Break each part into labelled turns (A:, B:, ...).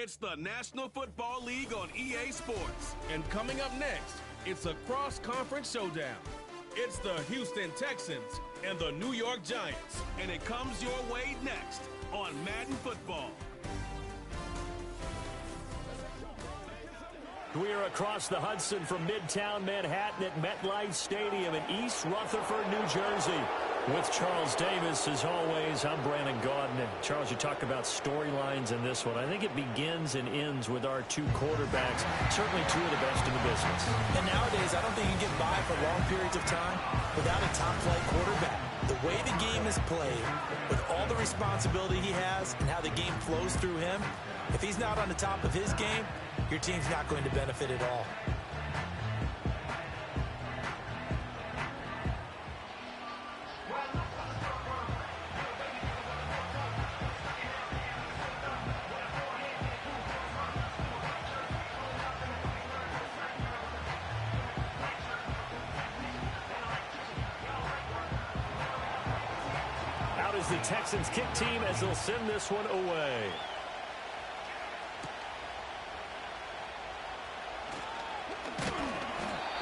A: It's the National Football League on EA Sports.
B: And coming up next, it's a cross-conference showdown. It's the Houston Texans and the New York Giants.
A: And it comes your way next on Madden Football.
C: We are across the Hudson from Midtown Manhattan at MetLife Stadium in East Rutherford, New Jersey. With Charles Davis, as always, I'm Brandon Gaudin. And Charles, you talk about storylines in this one. I think it begins and ends with our two quarterbacks, certainly two of the best in the business.
D: And nowadays, I don't think you can get by for long periods of time without a top-flight quarterback. The way the game is played, with all the responsibility he has and how the game flows through him, if he's not on the top of his game, your team's not going to benefit at all.
C: Out is the Texans kick team as they'll send this one away.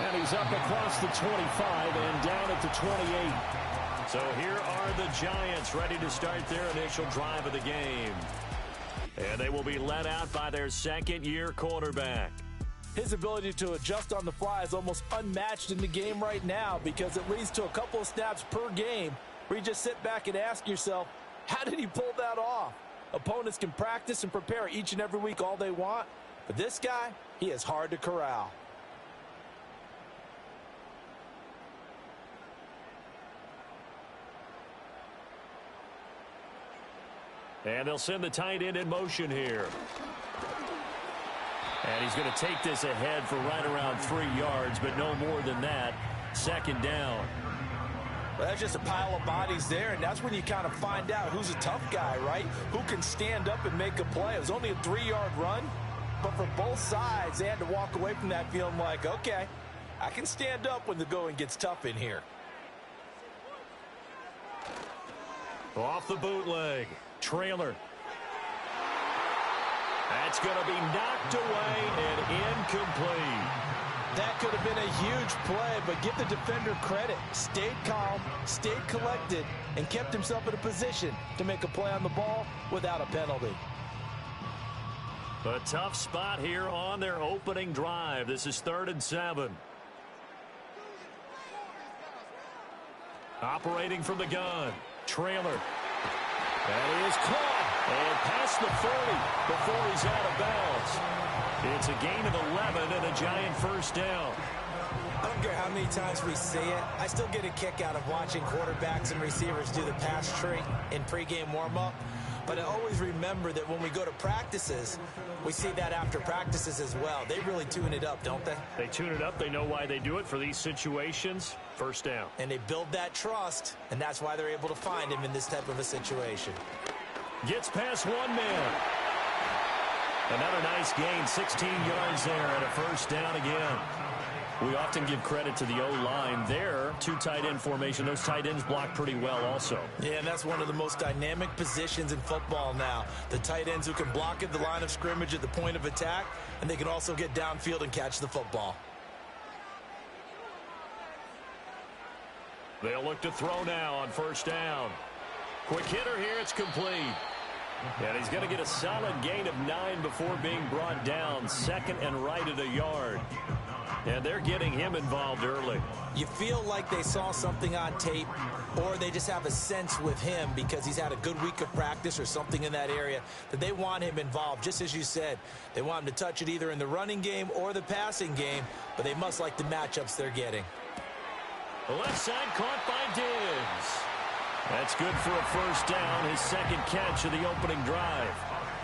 C: And he's up across the 25 and down at the 28. So here are the Giants ready to start their initial drive of the game. And they will be led out by their second-year quarterback.
D: His ability to adjust on the fly is almost unmatched in the game right now because it leads to a couple of snaps per game where you just sit back and ask yourself, how did he pull that off? Opponents can practice and prepare each and every week all they want, but this guy, he is hard to corral.
C: And they'll send the tight end in motion here. And he's going to take this ahead for right around 3 yards, but no more than that. Second down.
D: Well, that's just a pile of bodies there, and that's when you kind of find out who's a tough guy, right? Who can stand up and make a play. It was only a 3-yard run, but for both sides, they had to walk away from that feeling like, okay, I can stand up when the going gets tough in here.
C: Off the bootleg. Trailer. That's going to be knocked away and incomplete.
D: That could have been a huge play, but give the defender credit. Stayed calm, stayed collected, and kept himself in a position to make a play on the ball without a penalty.
C: A tough spot here on their opening drive. This is 3rd and 7. Operating from the gun. Trailer. That is caught and past the 40 before he's out of bounds. It's a gain of 11 and a Giant first down.
D: I don't care how many times we see it. I still get a kick out of watching quarterbacks and receivers do the pass tree in pregame warm-up. But I always remember that when we go to practices, we see that after practices as well. They really tune it up, don't they?
C: They tune it up. They know why they do it for these situations. First down.
D: And they build that trust, and that's why they're able to find him in this type of a situation.
C: Gets past one man. Another nice gain, 16 yards there and a first down again. We often give credit to the O-line there. Two tight end formation. Those tight ends block pretty well also.
D: Yeah, and that's one of the most dynamic positions in football now. The tight ends who can block at the line of scrimmage at the point of attack, and they can also get downfield and catch the football.
C: They'll look to throw now on first down. Quick hitter here. It's complete. And he's going to get a solid gain of 9 before being brought down. Second and right at a yard. And they're getting him involved early.
D: You feel like they saw something on tape, or they just have a sense with him because he's had a good week of practice or something in that area that they want him involved. Just as you said, they want him to touch it either in the running game or the passing game, but they must like the matchups they're getting.
C: The left side caught by Diggs. That's good for a first down, his second catch of the opening drive.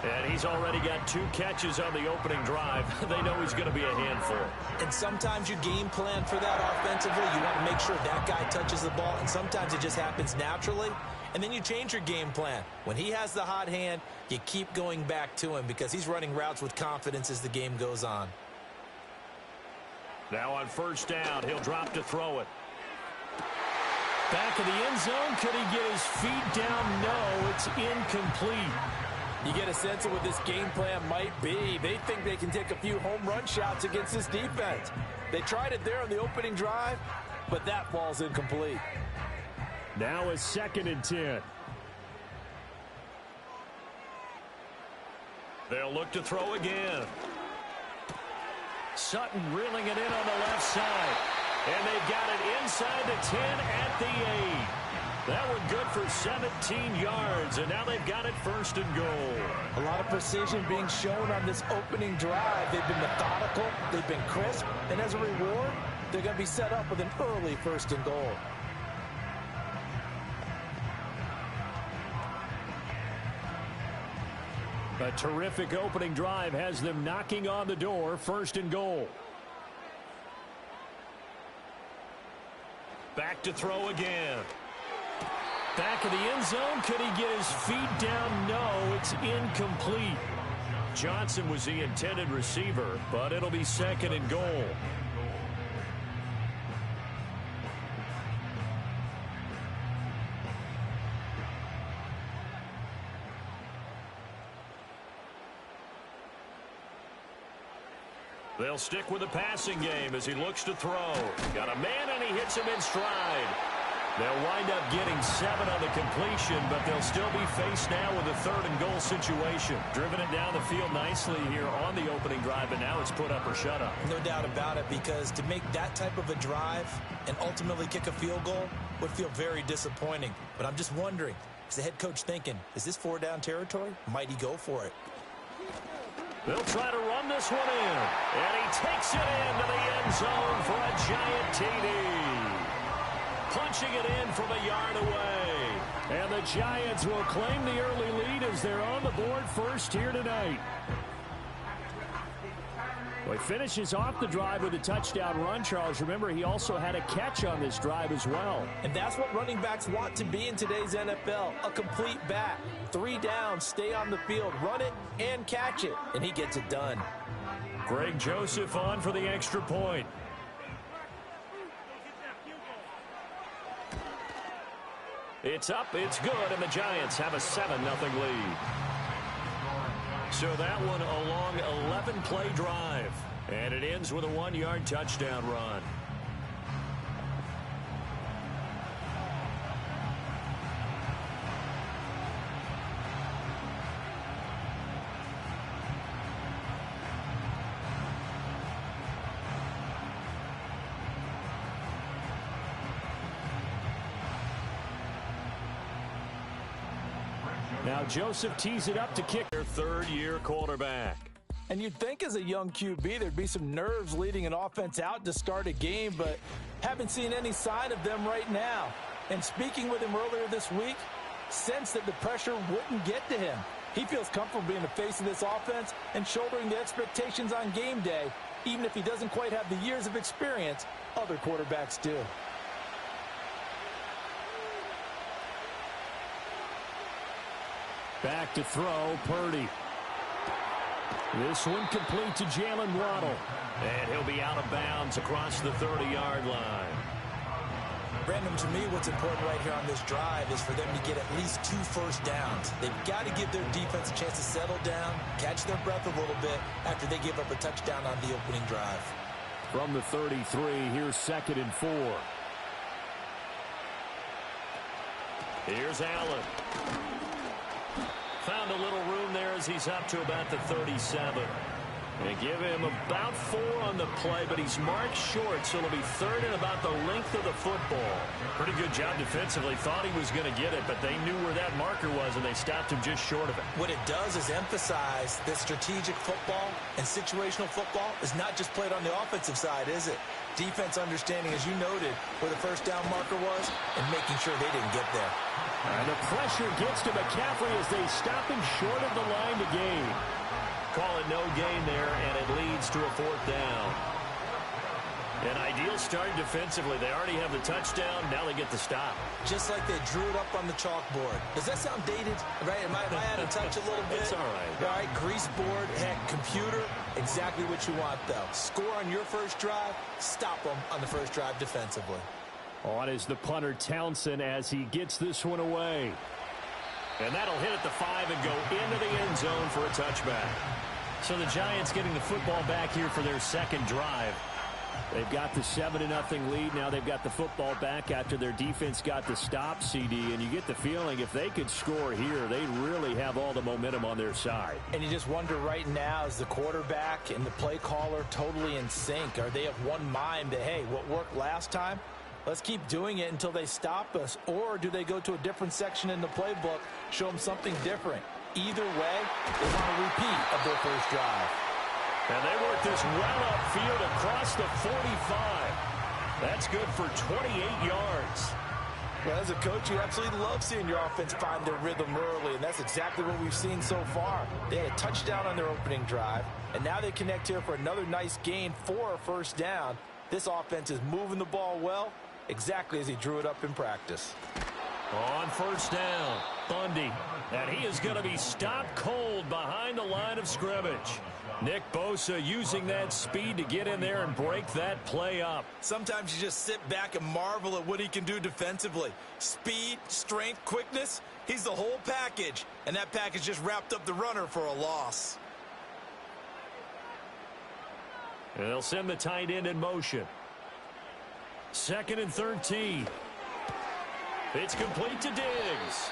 C: And he's already got 2 catches on the opening drive. They know he's going to be a handful.
D: And sometimes you game plan for that offensively. You want to make sure that guy touches the ball, and sometimes it just happens naturally. And then you change your game plan. When he has the hot hand, you keep going back to him because he's running routes with confidence as the game goes on.
C: Now on first down, he'll drop to throw it. Back of the end zone. Could he get his feet down? No, it's incomplete.
D: You get a sense of what this game plan might be. They think they can take a few home run shots against this defense. They tried it there on the opening drive, but that falls incomplete.
C: Now a 2nd and 10. They'll look to throw again. Sutton reeling it in on the left side. And they've got it inside the 10 at the 8. That one good for 17 yards, and now they've got it 1st and goal.
D: A lot of precision being shown on this opening drive. They've been methodical, they've been crisp, and as a reward, they're going to be set up with an early 1st and goal.
C: A terrific opening drive has them knocking on the door, 1st and goal. Back to throw again. Back of the end zone. Could he get his feet down? No, it's incomplete. Johnson was the intended receiver, but it'll be 2nd and goal. They'll stick with the passing game as he looks to throw. Got a man, and he hits him in stride. They'll wind up getting 7 on the completion, but they'll still be faced now with a 3rd and goal situation. Driven it down the field nicely here on the opening drive, and now it's put up or shut up.
D: No doubt about it, because to make that type of a drive and ultimately kick a field goal would feel very disappointing. But I'm just wondering, is the head coach thinking, is this 4-down territory? Might he go for it?
C: They'll try to run this one in, and he takes it into the end zone for a giant TD. Punching it in from a yard away. And the Giants will claim the early lead as they're on the board first here tonight. Well, he finishes off the drive with a touchdown run, Charles. Remember, he also had a catch on this drive as well.
D: And that's what running backs want to be in today's NFL, a complete back. 3 downs, stay on the field, run it, and catch it. And he gets it done.
C: Greg Joseph on for the extra point. It's up, it's good, and the Giants have a 7-0 lead. So that one a long 11-play drive, and it ends with a 1-yard touchdown run. Now Joseph tees it up to kick their 3rd-year quarterback.
D: And you'd think as a young QB there'd be some nerves leading an offense out to start a game, but haven't seen any sign of them right now. And speaking with him earlier this week, sensed that the pressure wouldn't get to him. He feels comfortable being the face of this offense and shouldering the expectations on game day, even if he doesn't quite have the years of experience other quarterbacks do.
C: Back to throw, Purdy. This one complete to Jalen Waddle. And he'll be out of bounds across the 30-yard line.
D: Brandon, to me, what's important right here on this drive is for them to get at least 2 first downs. They've got to give their defense a chance to settle down, catch their breath a little bit after they give up a touchdown on the opening drive.
C: From the 33, here's 2nd and 4. Here's Allen. Found a little room there as he's up to about the 37. They give him about 4 on the play, but he's marked short, so it'll be 3rd and about the length of the football. Pretty good job defensively. Thought he was going to get it, but they knew where that marker was, and they stopped him just short of it.
D: What it does is emphasize that strategic football and situational football is not just played on the offensive side, is it? Defense understanding, as you noted, where the first down marker was and making sure they didn't get there.
C: And the pressure gets to McCaffrey as they stop him short of the line to gain. Call it no gain there, and it leads to a 4th down. An ideal start defensively. They already have the touchdown. Now they get the stop.
D: Just like they drew it up on the chalkboard. Does that sound dated? Right? Am I out of touch a little bit?
C: It's all right.
D: All right, grease board, heck, computer, exactly what you want, though. Score on your first drive, stop them on the first drive defensively.
C: On is the punter Townsend as he gets this one away. And that'll hit at the 5 and go into the end zone for a touchback. So the Giants getting the football back here for their second drive. They've got the 7-0 lead. Now they've got the football back after their defense got the stop, CD. And you get the feeling if they could score here, they really have all the momentum on their side.
D: And you just wonder right now, is the quarterback and the play caller totally in sync? Are they of one mind that, hey, what worked last time, let's keep doing it until they stop us? Or do they go to a different section in the playbook, show them something different? Either way, they want a repeat of their first drive.
C: And they work this well upfield across the 45. That's good for 28 yards.
D: Well, as a coach, you absolutely love seeing your offense find their rhythm early, and that's exactly what we've seen so far. They had a touchdown on their opening drive, and now they connect here for another nice gain for a first down. This offense is moving the ball well, exactly as he drew it up in practice.
C: On first down, Bundy. And he is going to be stopped cold behind the line of scrimmage. Nick Bosa using that speed to get in there and break that play up.
D: Sometimes you just sit back and marvel at what he can do defensively. Speed, strength, quickness, he's the whole package. And that package just wrapped up the runner for a loss.
C: And they'll send the tight end in motion. 2nd and 13. It's complete to Diggs.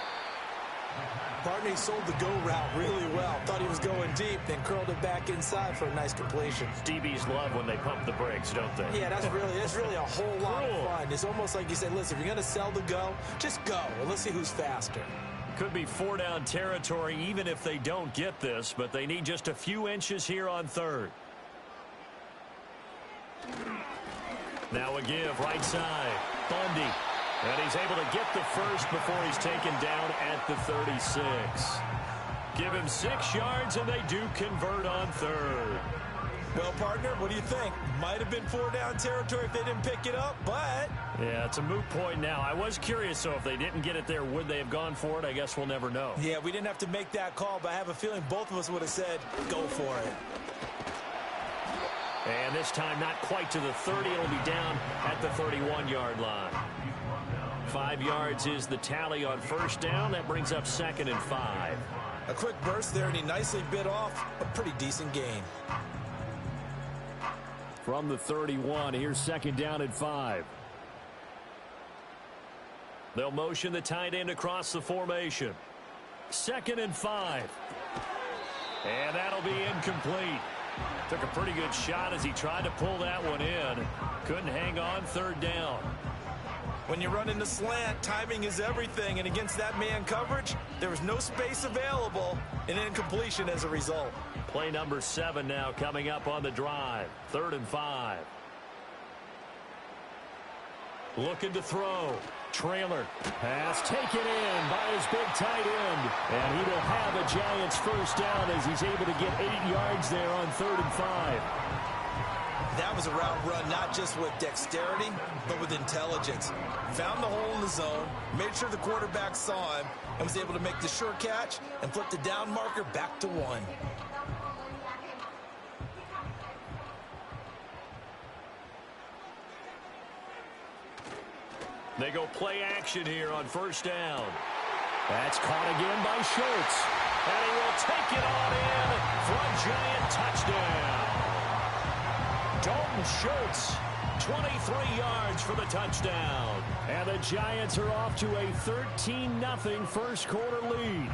D: Partner sold the go route really well. Thought he was going deep, then curled it back inside for a nice completion.
C: DBs love when they pump the brakes, don't they?
D: Yeah, that's really a whole lot of fun. It's almost like you said, listen, if you're going to sell the go, just go. And let's see who's faster.
C: Could be 4-down territory even if they don't get this, but they need just a few inches here on 3rd. Now a give, right side. Bundy. And he's able to get the first before he's taken down at the 36. Give him 6 yards, and they do convert on 3rd.
D: Well, partner, what do you think? Might have been 4-down territory if they didn't pick it up, but...
C: Yeah, it's a moot point now. I was curious, so if they didn't get it there, would they have gone for it? I guess we'll never know.
D: Yeah, we didn't have to make that call, but I have a feeling both of us would have said, go for it.
C: And this time, not quite to the 30. It'll be down at the 31-yard line. 5 yards is the tally on first down. That brings up 2nd and 5.
D: A quick burst there, and he nicely bit off a pretty decent gain.
C: From the 31, here's 2nd down and 5. They'll motion the tight end across the formation. 2nd and 5. And that'll be incomplete. Took a pretty good shot as he tried to pull that one in. Couldn't hang on 3rd down.
D: When you run in the slant, timing is everything, and against that man coverage, there was no space available, and incompletion as a result.
C: Play number 7 now coming up on the drive. 3rd and 5. Looking to throw. Trailer. Pass taken in by his big tight end. And he will have a Giants first down as he's able to get 8 yards there on 3rd and 5.
D: That was a route run not just with dexterity, but with intelligence. Found the hole in the zone, made sure the quarterback saw him, and was able to make the sure catch and flip the down marker back to 1.
C: They go play action here on first down. That's caught again by Schultz. And he will take it on in for a Giant touchdown. Dalton Schultz, 23 yards for the touchdown. And the Giants are off to a 13-0 first quarter lead.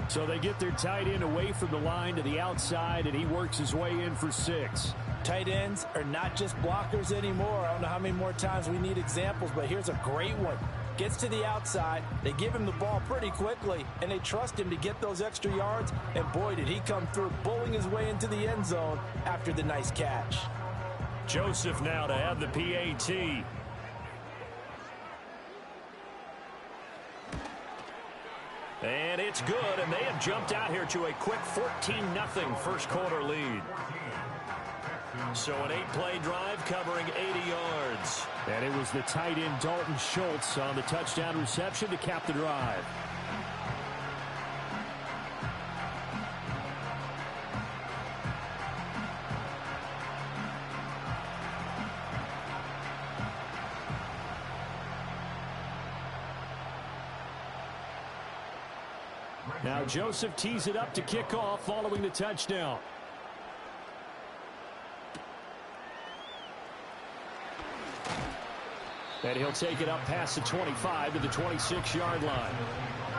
C: So they get their tight end away from the line to the outside, and he works his way in for 6.
D: Tight ends are not just blockers anymore. I don't know how many more times we need examples, but here's a great one. Gets to the outside, they give him the ball pretty quickly, and they trust him to get those extra yards, and boy, did he come through, bowling his way into the end zone after the nice catch.
C: Joseph now to have the PAT. And it's good, and they have jumped out here to a quick 14-0 first quarter lead. So an 8-play drive covering 80 yards. And it was the tight end Dalton Schultz on the touchdown reception to cap the drive. Now Joseph tees it up to kick off following the touchdown. And he'll take it up past the 25 to the 26-yard line.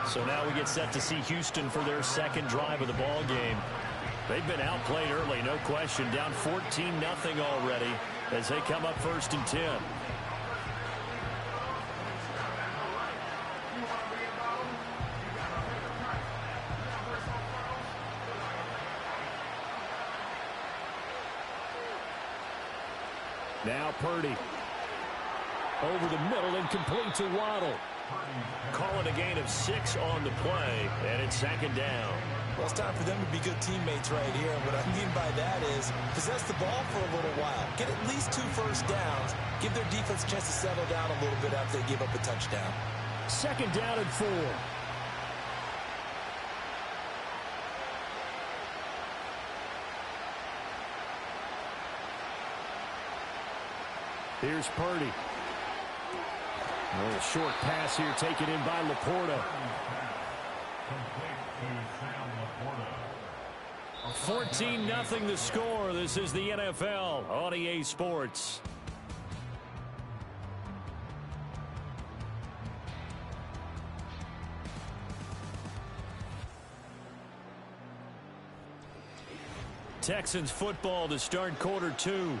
C: So now we get set to see Houston for their second drive of the ball game. They've been outplayed early, no question. Down 14-0 already as they come up 1st and 10. Now Purdy. Over the middle and complete to Waddle. Calling a gain of 6 on the play, and it's 2nd down.
D: Well, it's time for them to be good teammates right here. And what I mean by that is possess the ball for a little while. Get at least 2 first downs. Give their defense a chance to settle down a little bit after they give up a touchdown.
C: 2nd down and 4. Here's Purdy. A little short pass here taken in by Laporta. 14-0 the score. This is the NFL on EA Sports. Texans football to start quarter 2.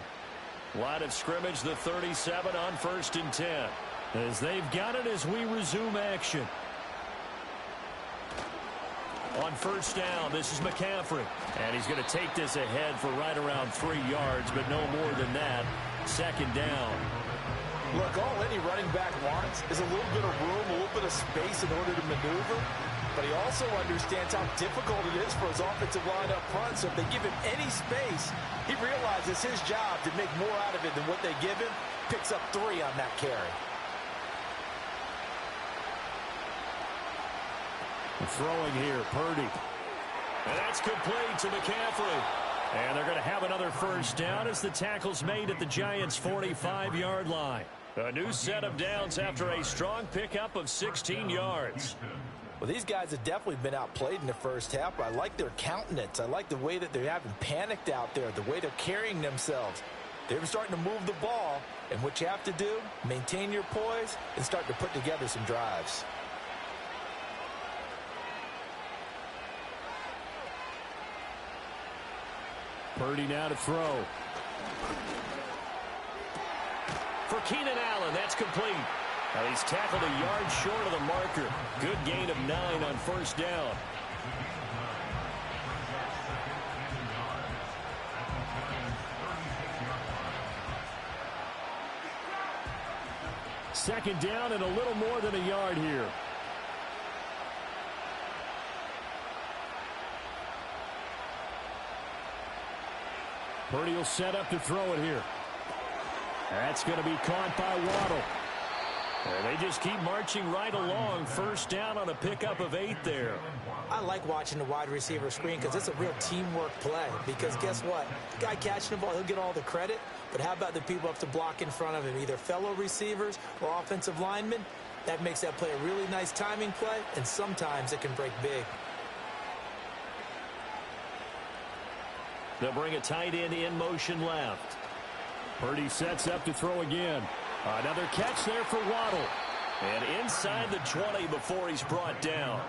C: Line of scrimmage, the 37 on 1st and 10. As they've got it as we resume action. On 1st down, this is McCaffrey. And he's going to take this ahead for right around 3 yards, but no more than that. 2nd down.
D: Look, all any running back wants is a little bit of room, a little bit of space in order to maneuver. But he also understands how difficult it is for his offensive line up front. So if they give him any space, he realizes his job to make more out of it than what they give him. Picks up 3 on that carry.
C: Throwing here, Purdy. And that's complete to McCaffrey. And they're going to have another 1st down as the tackle's made at the Giants' 45-yard line. A new set of downs after a strong pickup of 16 yards.
D: Well, these guys have definitely been outplayed in the first half. I like their countenance. I like the way that they haven't panicked out there, the way they're carrying themselves. They're starting to move the ball, and what you have to do, maintain your poise and start to put together some drives.
C: Purdy now to throw. For Keenan Allen, that's complete. Now he's tackled a yard short of the marker. Good gain of 9 on 1st down. Second down and a little more than a yard here. Purdy will set up to throw it here. That's going to be caught by Waddle. And they just keep marching right along. 1st down on a pickup of 8 there.
D: I like watching the wide receiver screen because it's a real teamwork play. Because guess what? The guy catching the ball, he'll get all the credit. But how about the people up to block in front of him? Either fellow receivers or offensive linemen. That makes that play a really nice timing play. And sometimes it can break big.
C: They'll bring a tight end in motion left. Purdy sets up to throw again. Another catch there for Waddle. And inside the 20 before he's brought down.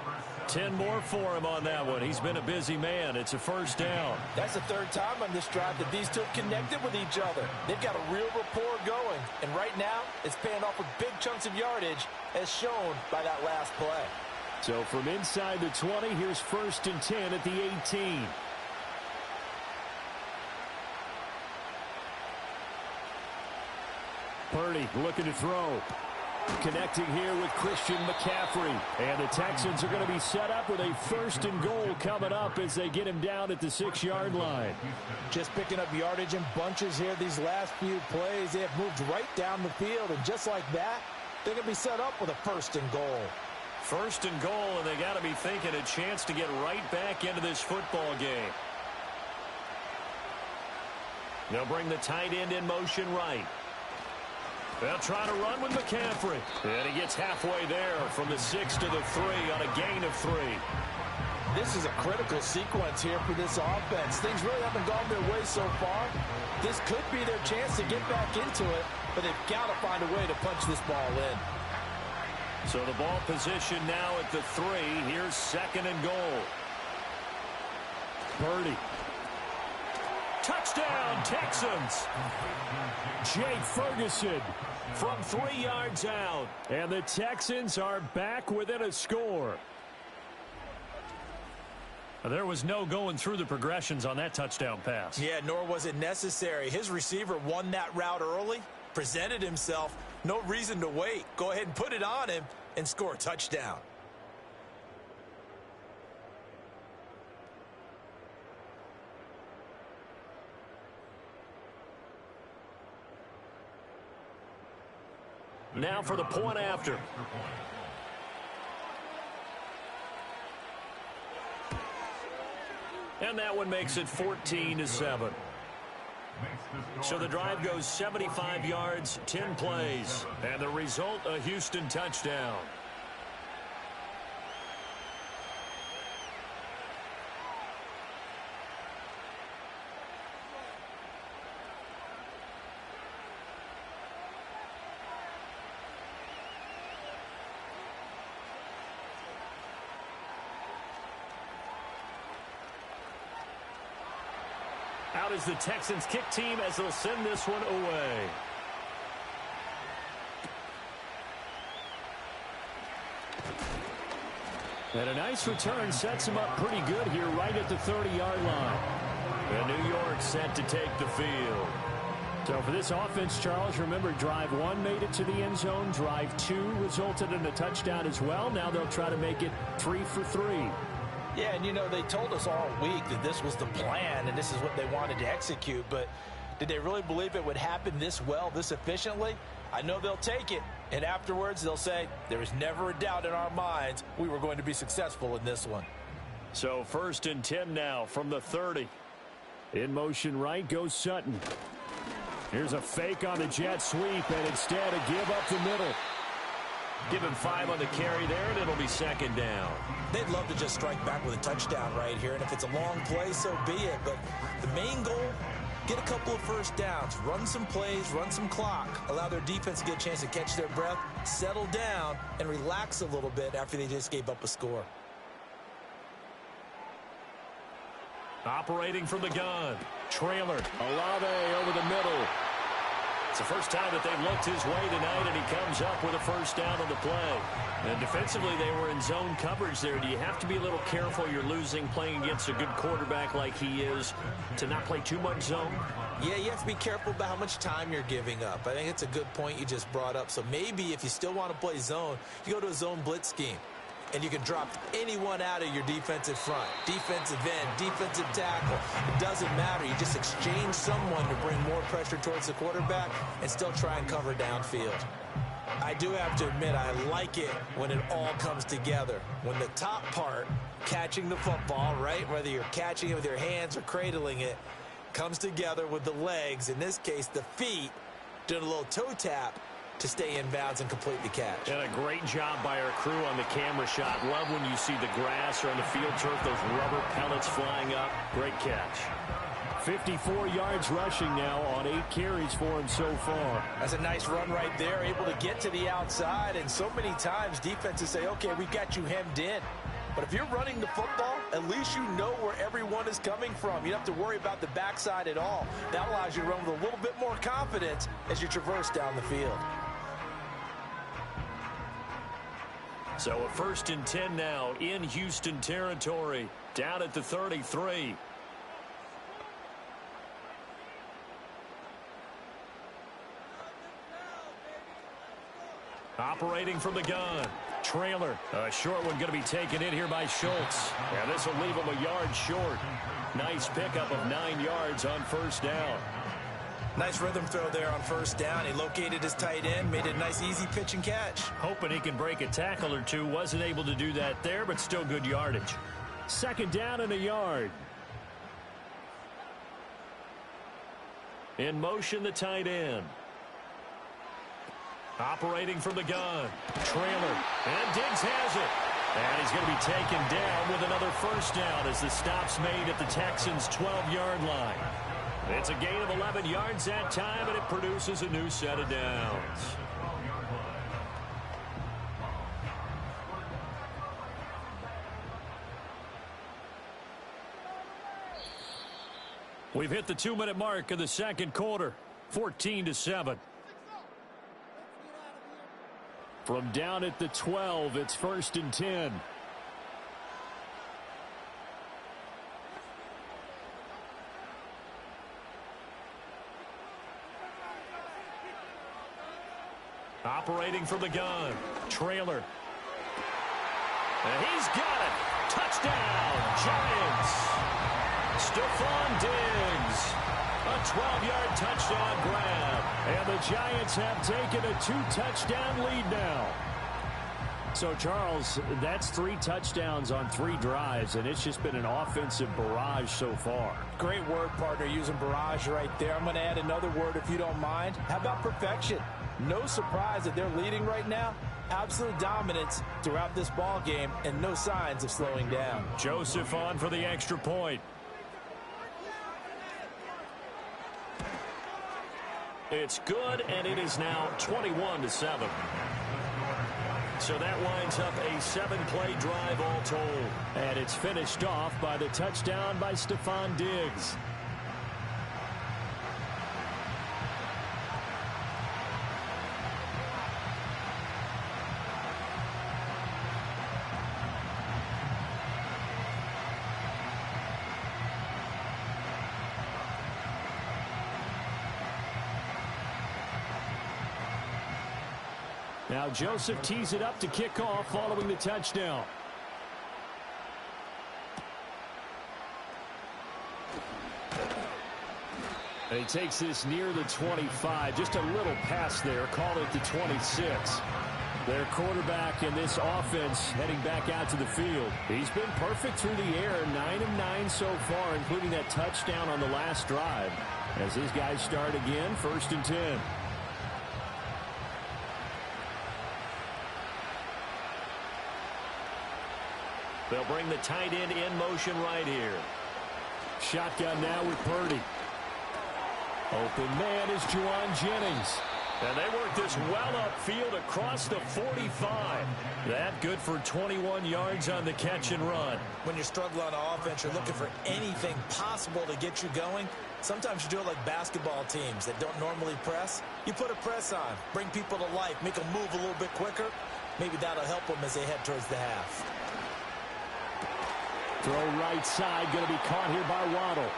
C: 10 more for him on that one. He's been a busy man. It's a 1st down.
D: That's the 3rd time on this drive that these two have connected with each other. They've got a real rapport going. And right now, it's paying off with big chunks of yardage as shown by that last play.
C: So from inside the 20, here's 1st and 10 at the 18. Purdy looking to throw. Connecting here with Christian McCaffrey. And the Texans are going to be set up with a 1st and goal coming up as they get him down at the 6-yard line.
D: Just picking up yardage in bunches here these last few plays. They have moved right down the field. And just like that, they're going to be set up with a 1st and goal.
C: 1st and goal, and they got to be thinking a chance to get right back into this football game. They'll bring the tight end in motion right. They'll try to run with McCaffrey. And he gets halfway there from the 6 to the 3 on a gain of 3.
D: This is a critical sequence here for this offense. Things really haven't gone their way so far. This could be their chance to get back into it, but they've got to find a way to punch this ball in.
C: So the ball position now at the 3. Here's 2nd and goal. Purdy. Touchdown, Texans. Jake Ferguson from 3 yards out. And the Texans are back within a score. There was no going through the progressions on that touchdown pass.
D: Yeah, nor was it necessary. His receiver won that route early, presented himself. No reason to wait. Go ahead and put it on him and score a touchdown.
C: Now for the point after. And that one makes it 14-7. So the drive goes 75 yards, 10 plays. And the result, a Houston touchdown. Out is the Texans kick team as they'll send this one away. And a nice return sets him up pretty good here right at the 30-yard line. And New York set to take the field. So for this offense, Charles, remember drive 1 made it to the end zone. Drive 2 resulted in a touchdown as well. Now they'll try to make it 3 for 3.
D: Yeah, and you know, they told us all week that this was the plan and this is what they wanted to execute, but did they really believe it would happen this well, this efficiently? I know they'll take it, and afterwards they'll say, there was never a doubt in our minds we were going to be successful in this one.
C: So 1st and 10 now from the 30. In motion right goes Sutton. Here's a fake on the jet sweep, and instead a give up the middle. Give him 5 on the carry there, and it'll be 2nd down.
D: They'd love to just strike back with a touchdown right here, and if it's a long play, so be it. But the main goal, get a couple of first downs, run some plays, run some clock, allow their defense to get a chance to catch their breath, settle down, and relax a little bit after they just gave up a score.
C: Operating from the gun. Trailer. Olave over the middle. It's the first time that they've looked his way tonight, and he comes up with a first down on the play. And defensively, they were in zone coverage there. Do you have to be a little careful? You're losing, playing against a good quarterback like he is, to not play too much zone?
D: Yeah, you have to be careful about how much time you're giving up. I think it's a good point you just brought up. So maybe if you still want to play zone, you go to a zone blitz scheme. And you can drop anyone out of your defensive front, defensive end, defensive tackle. It doesn't matter. You just exchange someone to bring more pressure towards the quarterback and still try and cover downfield. I do have to admit, I like it when it all comes together. When the top part, catching the football, right, whether you're catching it with your hands or cradling it, comes together with the legs, in this case the feet, doing a little toe tap to stay in bounds and complete the catch.
C: And a great job by our crew on the camera shot. Love when you see the grass or on the field turf, those rubber pellets flying up. Great catch. 54 yards rushing now on 8 carries for him so far.
D: That's a nice run right there, able to get to the outside, and so many times defenses say, okay, we've got you hemmed in. But if you're running the football, at least you know where everyone is coming from. You don't have to worry about the backside at all. That allows you to run with a little bit more confidence as you traverse down the field.
C: So a 1st and 10 now in Houston territory, down at the 33. Operating from the gun. Trailer. A short one going to be taken in here by Schultz. Yeah, this will leave him a yard short. Nice pickup of 9 yards on 1st down.
D: Nice rhythm throw there on 1st down. He located his tight end, made it a nice easy pitch and catch.
C: Hoping he can break a tackle or two. Wasn't able to do that there, but still good yardage. 2nd down and a yard. In motion, the tight end. Operating from the gun. Trailer. And Diggs has it. And he's going to be taken down with another first down as the stop's made at the Texans' 12-yard line. It's a gain of 11 yards that time, and it produces a new set of downs. We've hit the 2-minute mark of the second quarter, 14-7. From down at the 12, it's 1st and 10. Operating from the gun, trailer. And he's got it. Touchdown, Giants. Stephon Diggs. A 12-yard touchdown grab. And the Giants have taken a 2-touchdown lead now. So, Charles, that's 3 touchdowns on 3 drives, and it's just been an offensive barrage so far.
D: Great word, partner, using barrage right there. I'm going to add another word if you don't mind. How about perfection? No surprise that they're leading right now. Absolute dominance throughout this ball game and no signs of slowing down.
C: Joseph on for the extra point. It's good, and it is now 21-7. So that winds up a 7-play drive all told. And it's finished off by the touchdown by Stephon Diggs. Now Joseph tees it up to kick off following the touchdown. And he takes this near the 25. Just a little pass there. Call it the 26. Their quarterback in this offense heading back out to the field. He's been perfect through the air. 9 of 9 so far, including that touchdown on the last drive. As these guys start again, 1st and 10. They'll bring the tight end in motion right here. Shotgun now with Purdy. Open man is Juwan Jennings. And they work this well upfield across the 45. That good for 21 yards on the catch and run.
D: When you're struggling on offense, you're looking for anything possible to get you going. Sometimes you do it like basketball teams that don't normally press. You put a press on, bring people to life, make them move a little bit quicker. Maybe that'll help them as they head towards the half.
C: Throw right side, going to be caught here by Waddle.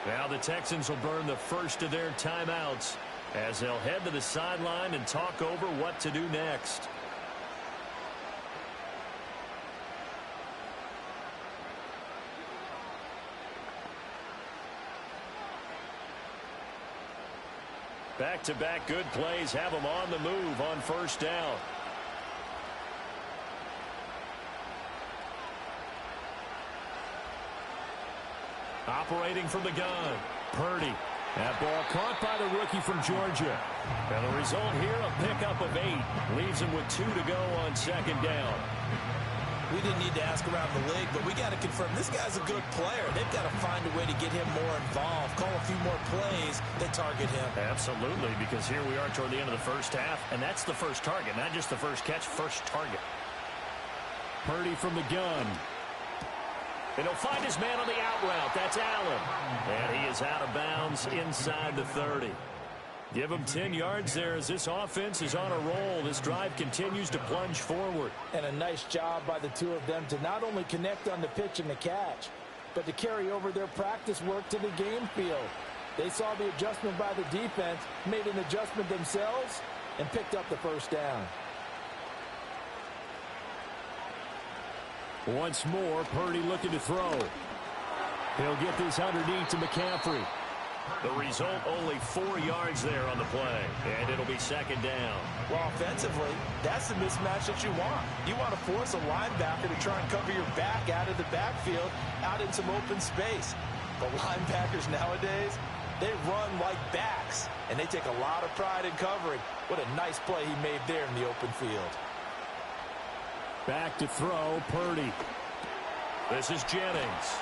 C: Now the Texans will burn the first of their timeouts as they'll head to the sideline and talk over what to do next. Back-to-back good plays have them on the move on 1st down. Operating from the gun, Purdy. That ball caught by the rookie from Georgia. And the result here, a pickup of 8. Leaves him with 2 to go on 2nd down.
D: We didn't need to ask around the league, but we got to confirm this guy's a good player. They've got to find a way to get him more involved, call a few more plays that target him.
C: Absolutely, because here we are toward the end of the first half, and that's the first target, not just the first catch, first target. Purdy from the gun. And he'll find his man on the out route. That's Allen. And he is out of bounds inside the 30. Give him 10 yards there as this offense is on a roll. This drive continues to plunge forward.
D: And a nice job by the two of them to not only connect on the pitch and the catch, but to carry over their practice work to the game field. They saw the adjustment by the defense, made an adjustment themselves, and picked up the first down.
C: Once more, Purdy looking to throw. He'll get this underneath to McCaffrey. The result, only 4 yards there on the play. And it'll be 2nd down.
D: Well, offensively, that's the mismatch that you want. You want to force a linebacker to try and cover your back out of the backfield, out in some open space. But linebackers nowadays, they run like backs, and they take a lot of pride in covering. What a nice play he made there in the open field.
C: Back to throw, Purdy. This is Jennings.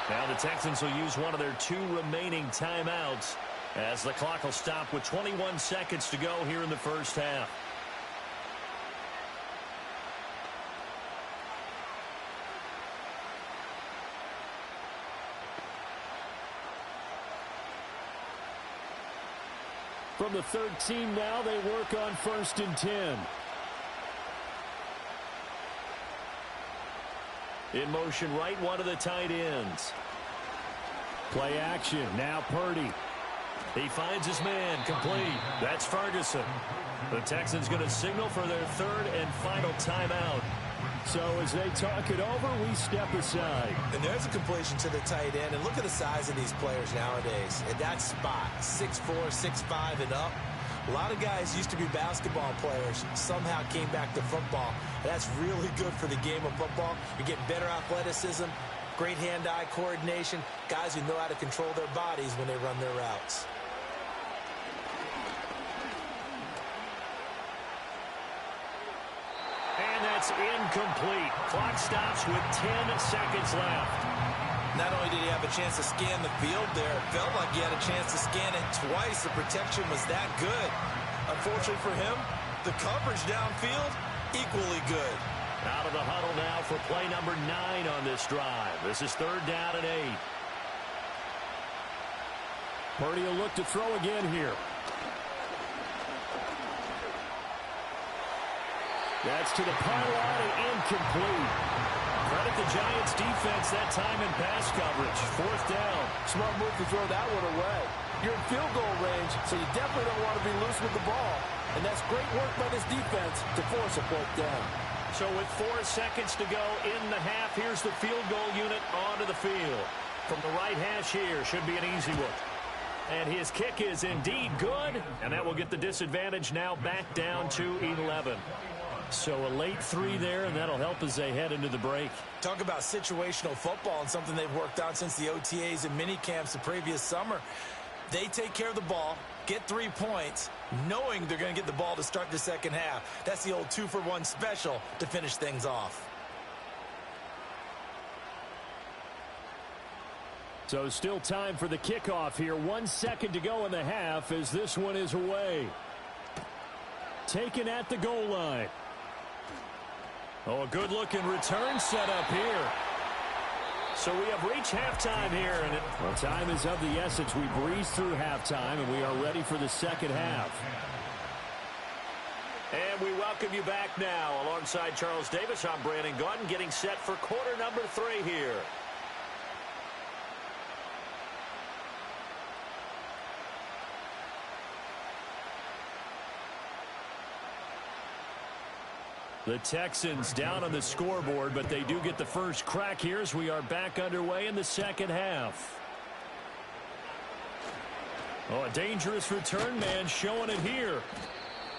C: Now the Texans will use one of their 2 remaining timeouts as the clock will stop with 21 seconds to go here in the first half. From the 13 now, they work on 1st and 10. In motion right, one of the tight ends. Play action, now Purdy. He finds his man, complete. That's Ferguson. The Texans going to signal for their 3rd and final timeout. So as they talk it over, we step aside.
D: And there's a completion to the tight end. And look at the size of these players nowadays. At that spot, 6'4", 6'5", and up. A lot of guys used to be basketball players, somehow came back to football. And that's really good for the game of football. You get better athleticism, great hand-eye coordination, guys who know how to control their bodies when they run their routes.
C: And that's incomplete. Clock stops with 10 seconds left.
D: Not only did he have a chance to scan the field there, it felt like he had a chance to scan it twice. The protection was that good. Unfortunately for him, the coverage downfield, equally good.
C: Out of the huddle now for play number 9 on this drive. This is 3rd down and 8. Purdy will look to throw again here. That's to the pylon and incomplete. Credit the Giants defense that time in pass coverage. 4th down.
D: Smart move to throw that one away. You're in field goal range, so you definitely don't want to be loose with the ball. And that's great work by this defense to force a 4th down.
C: So with 4 seconds to go in the half, here's the field goal unit onto the field. From the right hash here, should be an easy one. And his kick is indeed good, and that will get the disadvantage now back down to 11. So a late 3 there, and that'll help as they head into the break.
D: Talk about situational football and something they've worked on since the OTAs and mini camps the previous summer. They take care of the ball, get 3 points, knowing they're going to get the ball to start the second half. That's the old 2-for-1 special to finish things off.
C: So still time for the kickoff here. 1 second to go in the half as this one is away. Taken at the goal line. Oh, a good-looking return set up here. So we have reached halftime here. And time is of the essence. We breeze through halftime, and we are ready for the second half. And we welcome you back now. Alongside Charles Davis, I'm Brandon Gaudin, getting set for quarter number 3 here. The Texans down on the scoreboard, but they do get the first crack here as we are back underway in the second half. Oh, a dangerous return man showing it here.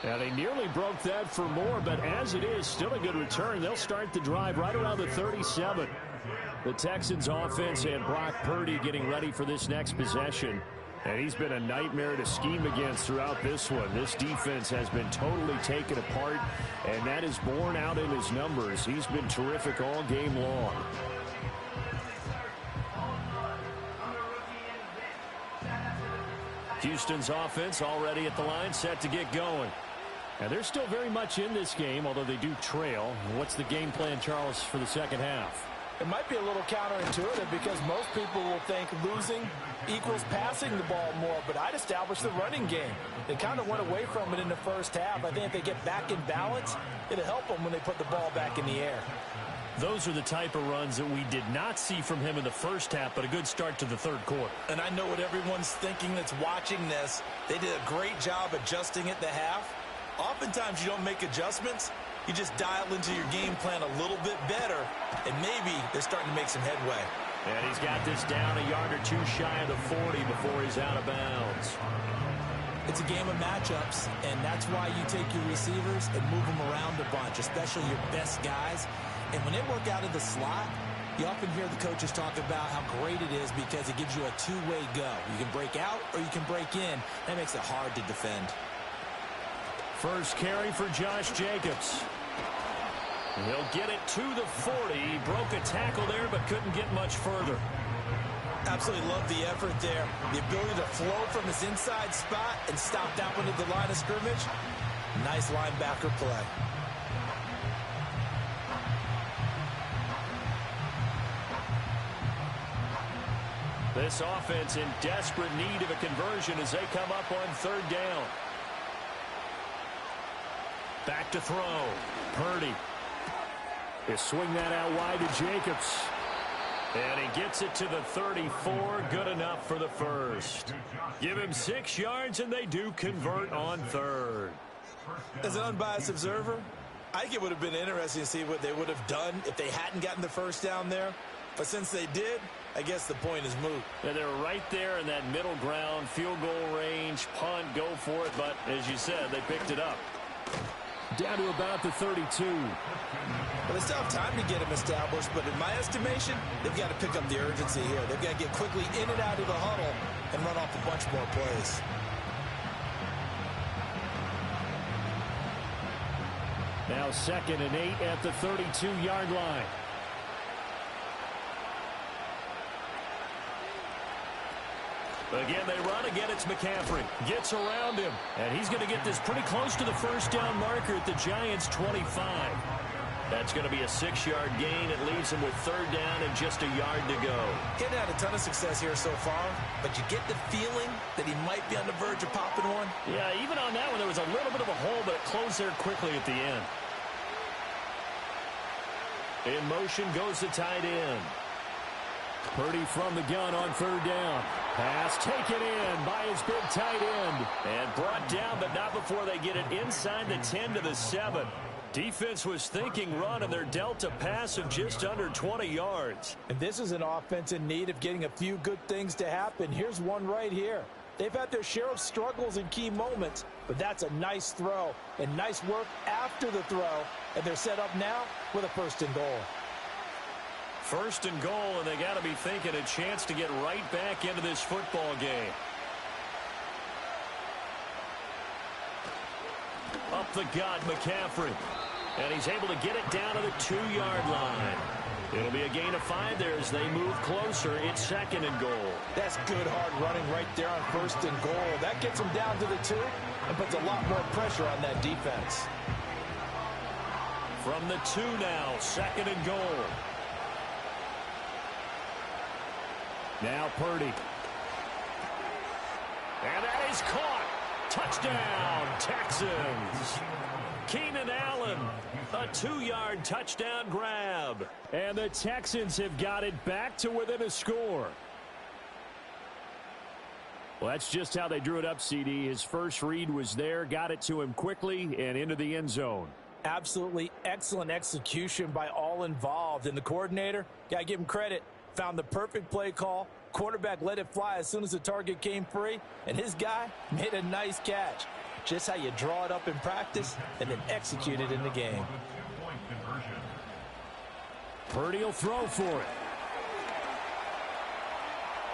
C: And they nearly broke that for more, but as it is, still a good return. They'll start the drive right around the 37. The Texans offense and Brock Purdy getting ready for this next possession. And he's been a nightmare to scheme against throughout this one. This defense has been totally taken apart, and that is borne out in his numbers. He's been terrific all game long. Houston's offense already at the line, set to get going. And they're still very much in this game, although they do trail. What's the game plan, Charles, for the second half?
D: It might be a little counterintuitive because most people will think losing equals passing the ball more, but I'd establish the running game. They kind of went away from it in the first half. I think if they get back in balance, it'll help them when they put the ball back in the air.
C: Those are the type of runs that we did not see from him in the first half, but a good start to the third quarter.
D: And I know what everyone's thinking that's watching this. They did a great job adjusting at the half. Oftentimes you don't make adjustments. You just dial into your game plan a little bit better, and maybe they're starting to make some headway.
C: And he's got this down a yard or two shy of the 40 before he's out of bounds.
D: It's a game of matchups, and that's why you take your receivers and move them around a bunch, especially your best guys. And when they work out of the slot, you often hear the coaches talk about how great it is because it gives you a two-way go. You can break out or you can break in. That makes it hard to defend.
C: First carry for Josh Jacobs. He'll get it to the 40. He broke a tackle there, but couldn't get much further.
D: Absolutely love the effort there. The ability to flow from his inside spot and stop that one at the line of scrimmage. Nice linebacker play.
C: This offense in desperate need of a conversion as they come up on third down. Back to throw. Purdy. He'll swing that out wide to Jacobs. And he gets it to the 34. Good enough for the first. Give him 6 yards, and they do convert on third.
D: As an unbiased observer, I think it would have been interesting to see what they would have done if they hadn't gotten the first down there. But since they did, I guess the point is moot.
C: And they're right there in that middle ground, field goal range, punt, go for it. But as you said, they picked it up. Down to about the 32.
D: Well, they still have time to get him established, but in my estimation, they've got to pick up the urgency here. They've got to get quickly in and out of the huddle and run off a bunch more plays.
C: Now 2nd and 8 at the 32-yard line. Again, they run. Again, it's McCaffrey. Gets around him. And he's going to get this pretty close to the first down marker at the Giants' 25. That's going to be a 6-yard gain. It leaves him with third down and just a yard to go.
D: He hadn't had a ton of success here so far, but you get the feeling that he might be on the verge of popping one.
C: Yeah, even on that one, there was a little bit of a hole, but it closed there quickly at the end. In motion goes the tight end. Purdy from the gun on third down. Pass taken in by his big tight end. And brought down, but not before they get it inside the 10 to the 7. Defense was thinking run, and they're dealt a pass of just under 20 yards.
D: And this is an offense in need of getting a few good things to happen. Here's one right here. They've had their share of struggles in key moments, but that's a nice throw and nice work after the throw. And they're set up now with a 1st and goal.
C: 1st and goal, and they got to be thinking a chance to get right back into this football game. Up the gut, McCaffrey. And he's able to get it down to the 2-yard line. It'll be a gain of 5 there as they move closer. It's 2nd and goal.
D: That's good hard running right there on 1st and goal. That gets them down to the 2 and puts a lot more pressure on that defense.
C: From the 2 now, 2nd and goal. Now Purdy. And that is caught. Touchdown, Texans. Keenan Allen, a 2-yard touchdown grab. And the Texans have got it back to within a score. Well, that's just how they drew it up, CD. His first read was there, got it to him quickly, and into the end zone.
D: Absolutely excellent execution by all involved. And the coordinator, got to give him credit, found the perfect play call. Quarterback let it fly as soon as the target came free, and his guy made a nice catch. Just how you draw it up in practice and then execute it in the game.
C: Purdy will throw for it.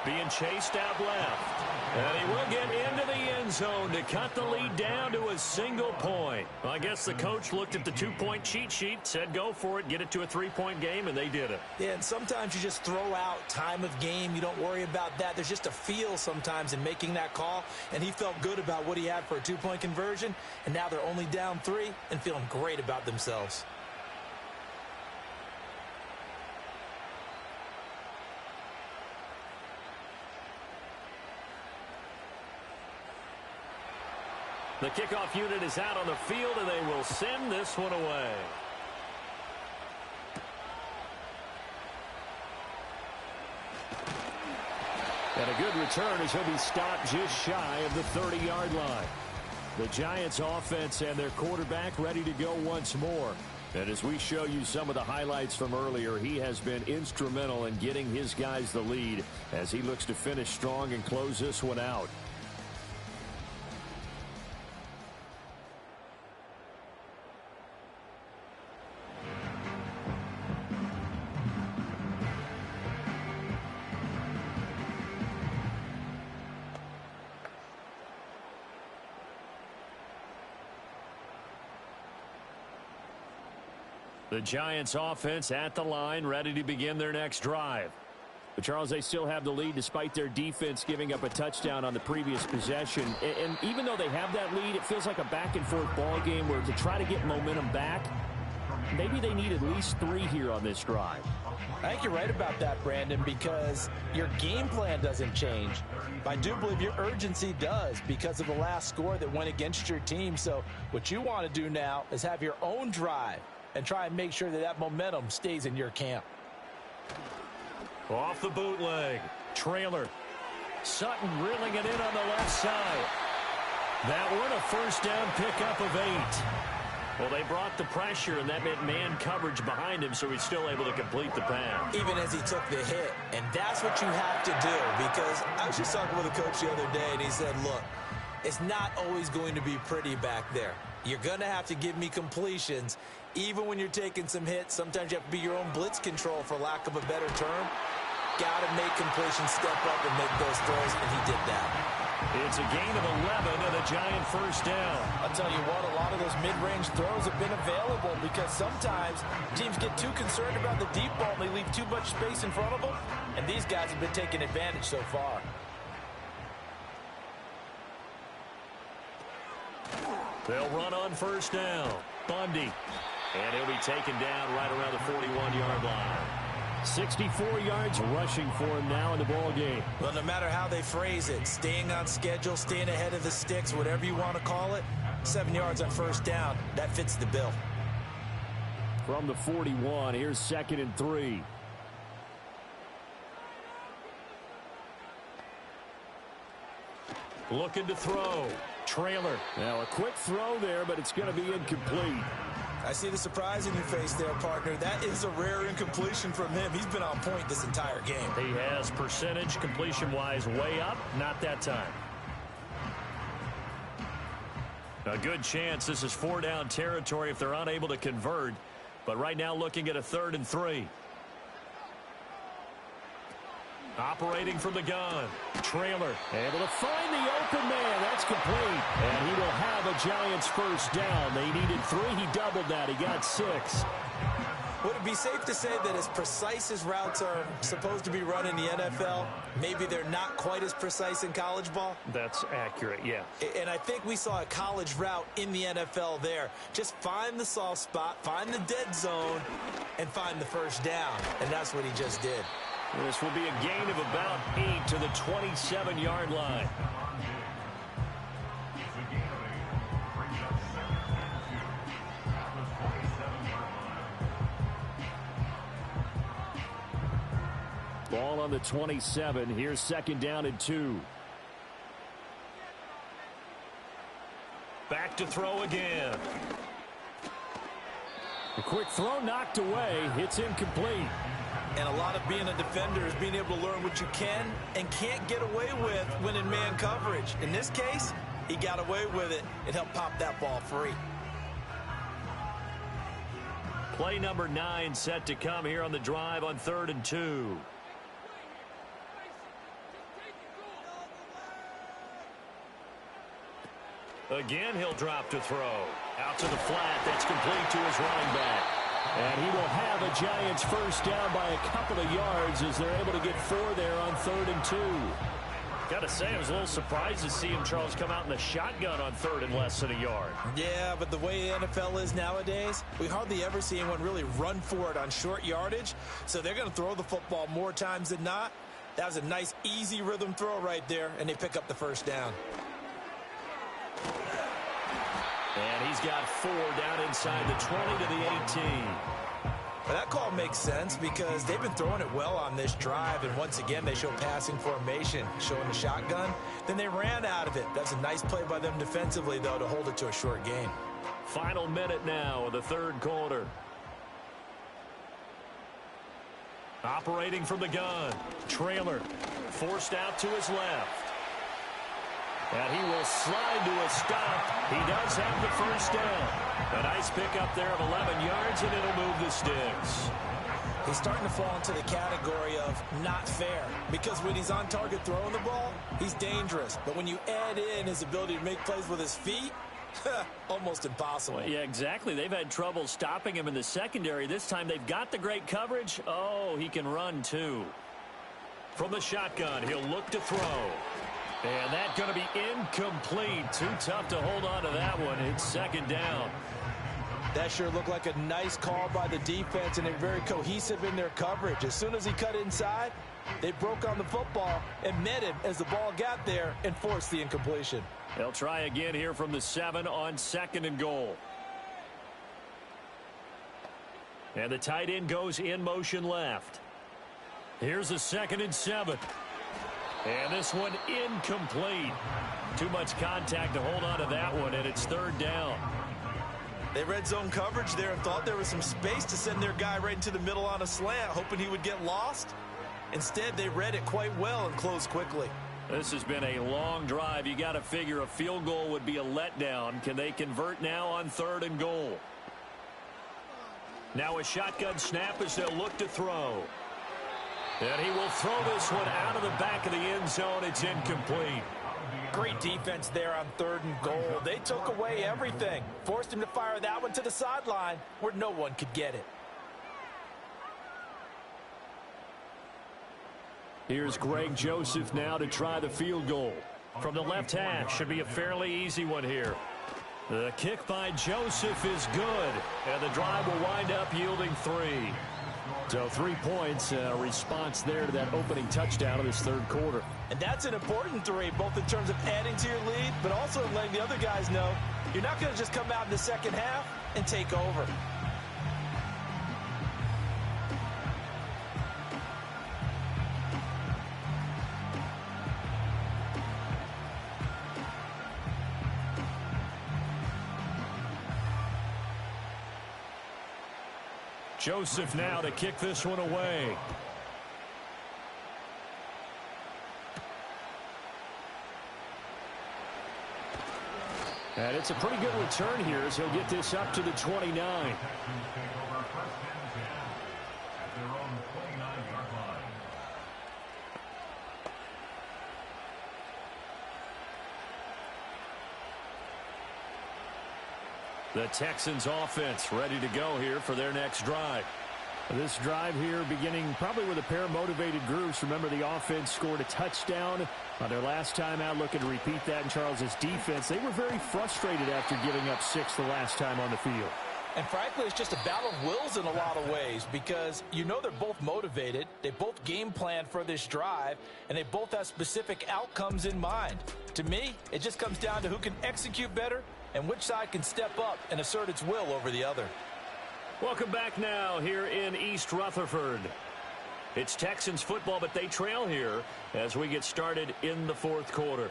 C: Being chased out left. And he will get into the end zone to cut the lead down to a single point. Well, I guess the coach looked at the 2-point cheat sheet, said go for it, get it to a 3-point game, and they did it.
D: Yeah, and sometimes you just throw out time of game. You don't worry about that. There's just a feel sometimes in making that call, and he felt good about what he had for a 2-point conversion, and now they're only down 3 and feeling great about themselves.
C: The kickoff unit is out on the field, and they will send this one away. And a good return as he'll be stopped just shy of the 30-yard line. The Giants offense and their quarterback ready to go once more. And as we show you some of the highlights from earlier, he has been instrumental in getting his guys the lead as he looks to finish strong and close this one out. The Giants offense at the line, ready to begin their next drive. But, Charles, they still have the lead despite their defense giving up a touchdown on the previous possession. And even though they have that lead, it feels like a back-and-forth ball game where to try to get momentum back, maybe they need at least 3 here on this drive.
D: I think you're right about that, Brandon, because your game plan doesn't change. I do believe your urgency does because of the last score that went against your team. So what you want to do now is have your own drive and try and make sure that that momentum stays in your camp.
C: Off the bootleg. Trailer. Sutton reeling it in on the left side. That one a first down pickup of 8. Well, they brought the pressure, and that meant man coverage behind him, so he's still able to complete the pass.
D: Even as he took the hit. And that's what you have to do, because I was just talking with a coach the other day, and he said, look, it's not always going to be pretty back there. You're going to have to give me completions. Even when you're taking some hits, sometimes you have to be your own blitz control, for lack of a better term. Got to make completions, step up, and make those throws, and he did that.
C: It's a gain of 11 and a Giant first down.
D: I'll tell you what, a lot of those mid-range throws have been available because sometimes teams get too concerned about the deep ball and they leave too much space in front of them, and these guys have been taking advantage so far.
C: They'll run on first down. Bundy. And he'll be taken down right around the 41-yard line. 64 yards rushing for him now in the ball game.
D: Well, no matter how they phrase it, staying on schedule, staying ahead of the sticks, whatever you want to call it, 7 yards on first down, that fits the bill.
C: From the 41, here's 2nd and 3. Looking to throw. Trailer. Now a quick throw there, but it's going to be incomplete.
D: I see the surprise in your face there, partner. That is a rare incompletion from him. He's been on point this entire game.
C: He has percentage completion-wise way up. Not that time. A good chance this is 4-down territory if they're unable to convert. But right now looking at a 3rd and 3. Operating from the gun. Trailer able to find the open man. That's complete. And he will have a Giants first down. They needed 3. He doubled that. He got 6.
D: Would it be safe to say that as precise as routes are supposed to be run in the NFL, maybe they're not quite as precise in college ball?
C: That's accurate, yeah.
D: And I think we saw a college route in the NFL there. Just find the soft spot, find the dead zone, and find the first down. And that's what he just did.
C: This will be a gain of about 8 to the 27-yard line. Ball on the 27. Here's 2nd down and 2. Back to throw again. A quick throw knocked away. It's incomplete.
D: And a lot of being a defender is being able to learn what you can and can't get away with when in man coverage. In this case, he got away with it and helped pop that ball free.
C: Play number 9 set to come here on the drive on 3rd and 2. Again, he'll drop to throw. Out to the flat. That's complete to his running back. And he will have a Giants first down by a couple of yards as they're able to get 4 there on 3rd and 2. Got to say, I was a little surprised to see him, Charles, come out in the shotgun on 3rd and less than a yard.
D: Yeah, but the way the NFL is nowadays, we hardly ever see anyone really run for it on short yardage. So they're going to throw the football more times than not. That was a nice, easy rhythm throw right there, and they pick up the first down.
C: And he's got 4 down inside the 20 to the 18.
D: Well, that call makes sense because they've been throwing it well on this drive, and once again they show passing formation, showing the shotgun. Then they ran out of it. That's a nice play by them defensively, though, to hold it to a short gain.
C: Final minute now of the 3rd quarter. Operating from the gun. Trailer forced out to his left. And he will slide to a stop. He does have the first down. A nice pickup there of 11 yards, and it'll move the sticks.
D: He's starting to fall into the category of not fair, because when he's on target throwing the ball, he's dangerous. But when you add in his ability to make plays with his feet, Almost impossible.
C: Well, yeah, exactly. They've had trouble stopping him in the secondary. This time they've got the great coverage. Oh, he can run too. From the shotgun, he'll look to throw. And that's going to be incomplete. Too tough to hold on to that one. It's second down.
D: That sure looked like a nice call by the defense, and they're very cohesive in their coverage. As soon as he cut inside, they broke on the football and met him as the ball got there and forced the incompletion.
C: They'll try again here from the 7 on second and goal. And the tight end goes in motion left. Here's a 2nd and 7. And this one incomplete. Too much contact to hold on to that one, and it's 3rd down.
D: They read zone coverage there and thought there was some space to send their guy right into the middle on a slant, hoping he would get lost. Instead, they read it quite well and closed quickly.
C: This has been a long drive. You got to figure a field goal would be a letdown. Can they convert now on 3rd and goal? Now a shotgun snap as they'll look to throw. And he will throw this one out of the back of the end zone. It's incomplete.
D: Great defense there on 3rd and goal. They took away everything. Forced him to fire that one to the sideline where no one could get it.
C: Here's Greg Joseph now to try the field goal. From the left hash, should be a fairly easy one here. The kick by Joseph is good, and the drive will wind up yielding 3. So 3 points, response there to that opening touchdown of this 3rd quarter.
D: And that's an important 3, both in terms of adding to your lead, but also letting the other guys know you're not going to just come out in the second half and take over.
C: Joseph now to kick this one away. And it's a pretty good return here as he'll get this up to the 29. The Texans offense ready to go here for their next drive. This drive here beginning probably with a pair of motivated groups. Remember, the offense scored a touchdown on their last time out, looking to repeat that in Charles's defense. They were very frustrated after giving up 6 the last time on the field.
D: And frankly, it's just a battle of wills in a lot of ways because you know they're both motivated, they both game plan for this drive, and they both have specific outcomes in mind. To me, it just comes down to who can execute better and which side can step up and assert its will over the other.
C: Welcome back now here in East Rutherford. It's Texans football, but they trail here as we get started in the 4th quarter.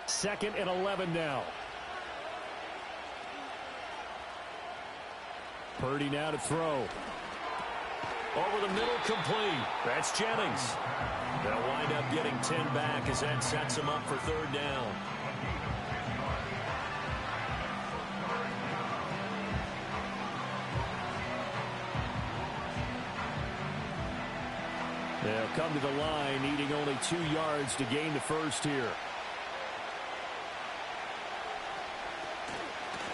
C: 2nd and 11 now. Purdy now to throw. Over the middle, complete. That's Jennings. They'll wind up getting 10 back as that sets them up for 3rd down. They'll come to the line, needing only 2 yards to gain the first here.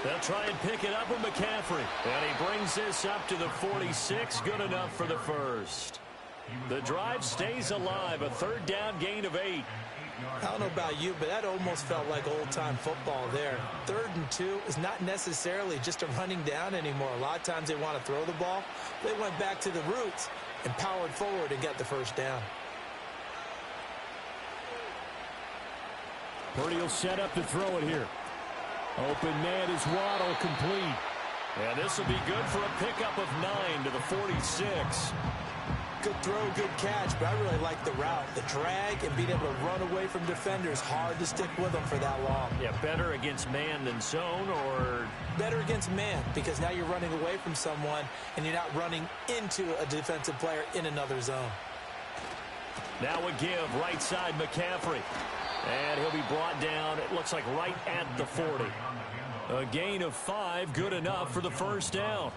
C: They'll try and pick it up with McCaffrey. And he brings this up to the 46. Good enough for the first. The drive stays alive. A 3rd down gain of 8.
D: I don't know about you, but that almost felt like old-time football there. 3rd and 2 is not necessarily just a running down anymore. A lot of times they want to throw the ball. They went back to the roots and powered forward and got the first down.
C: Purdy will set up to throw it here. Open man is Waddle, complete. And this will be good for a pickup of 9 to the 46.
D: Good throw, good catch, but I really like the route. The drag and being able to run away from defenders, hard to stick with them for that long.
C: Yeah, better against man than zone, or?
D: Better against man, because now you're running away from someone and you're not running into a defensive player in another zone.
C: Now a give, right side McCaffrey. And he'll be brought down, it looks like right at the 40. A gain of 5, good enough for the first down.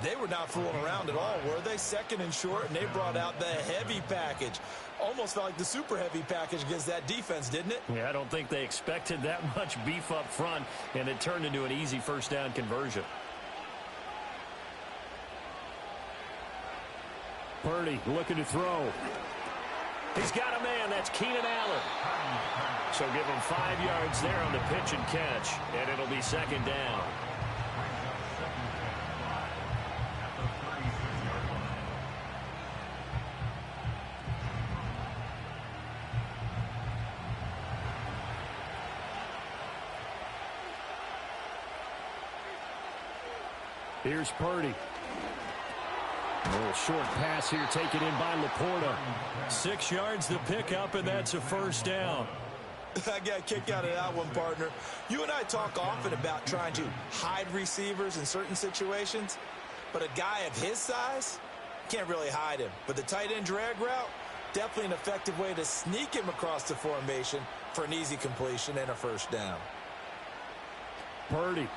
D: They were not fooling around at all, were they? Second and short, and they brought out the heavy package. Almost felt like the super heavy package against that defense, didn't it?
C: Yeah, I don't think they expected that much beef up front, and it turned into an easy first down conversion. Purdy looking to throw. He's got a man. That's Keenan Allen. So give him 5 yards there on the pitch and catch, and it'll be second down. Here's Purdy. A little short pass here taken in by Laporta. 6 yards the pickup, and that's a first down.
D: I got a kick out of that one, partner. You and I talk often about trying to hide receivers in certain situations, but a guy of his size can't really hide him. But the tight end drag route, definitely an effective way to sneak him across the formation for an easy completion and a first down.
C: Purdy.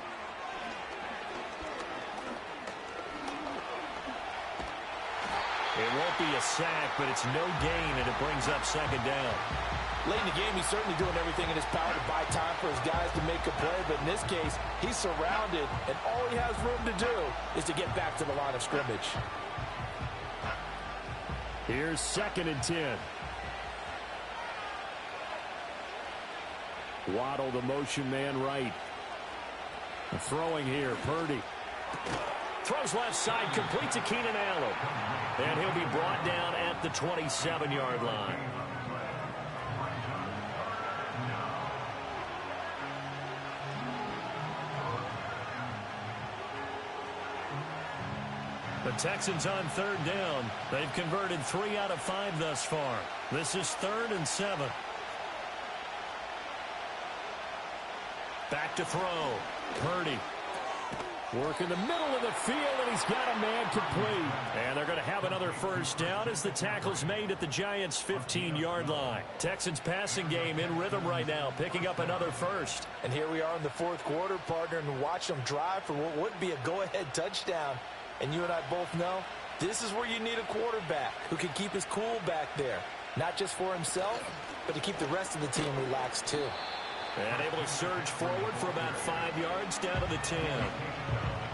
C: It won't be a sack, but it's no gain, and it brings up second down.
D: Late in the game, he's certainly doing everything in his power to buy time for his guys to make a play, but in this case, he's surrounded, and all he has room to do is to get back to the line of scrimmage.
C: Here's 2nd and 10. Waddle, the motion man right. Throwing here, Purdy. Throws left side, complete to Keenan Allen. And he'll be brought down at the 27-yard line. The Texans on 3rd down. They've converted 3 out of 5 thus far. This is 3rd and 7. Back to throw. Purdy. Work in the middle of the field, and he's got a man complete. And they're going to have another first down as the tackle's made at the Giants' 15-yard line. Texans passing game in rhythm right now, picking up another first.
D: And here we are in the 4th quarter, partner, and watch them drive for what would be a go-ahead touchdown. And you and I both know this is where you need a quarterback who can keep his cool back there. Not just for himself, but to keep the rest of the team relaxed too.
C: And able to surge forward for about 5 yards down to the 10.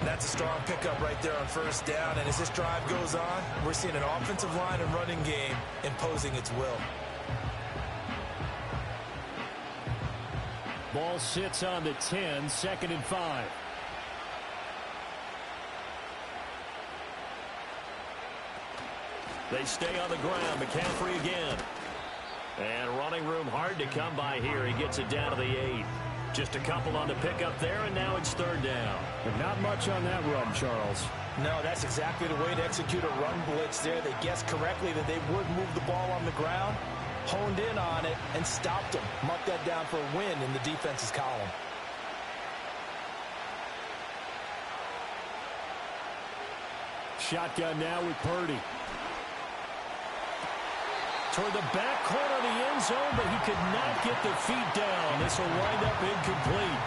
D: That's a strong pickup right there on first down. And as this drive goes on, we're seeing an offensive line and running game imposing its will.
C: Ball sits on the 10, 2nd and 5. They stay on the ground. McCaffrey again. And running room hard to come by here. He gets it down to the 8. Just a couple on the pickup there, and now it's 3rd down. But not much on that run, Charles.
D: No, that's exactly the way to execute a run blitz there. They guessed correctly that they would move the ball on the ground, honed in on it, and stopped them. Mark that down for a win in the defense's column.
C: Shotgun now with Purdy. Toward the back corner of the end zone, but he could not get the feet down. This will wind up incomplete.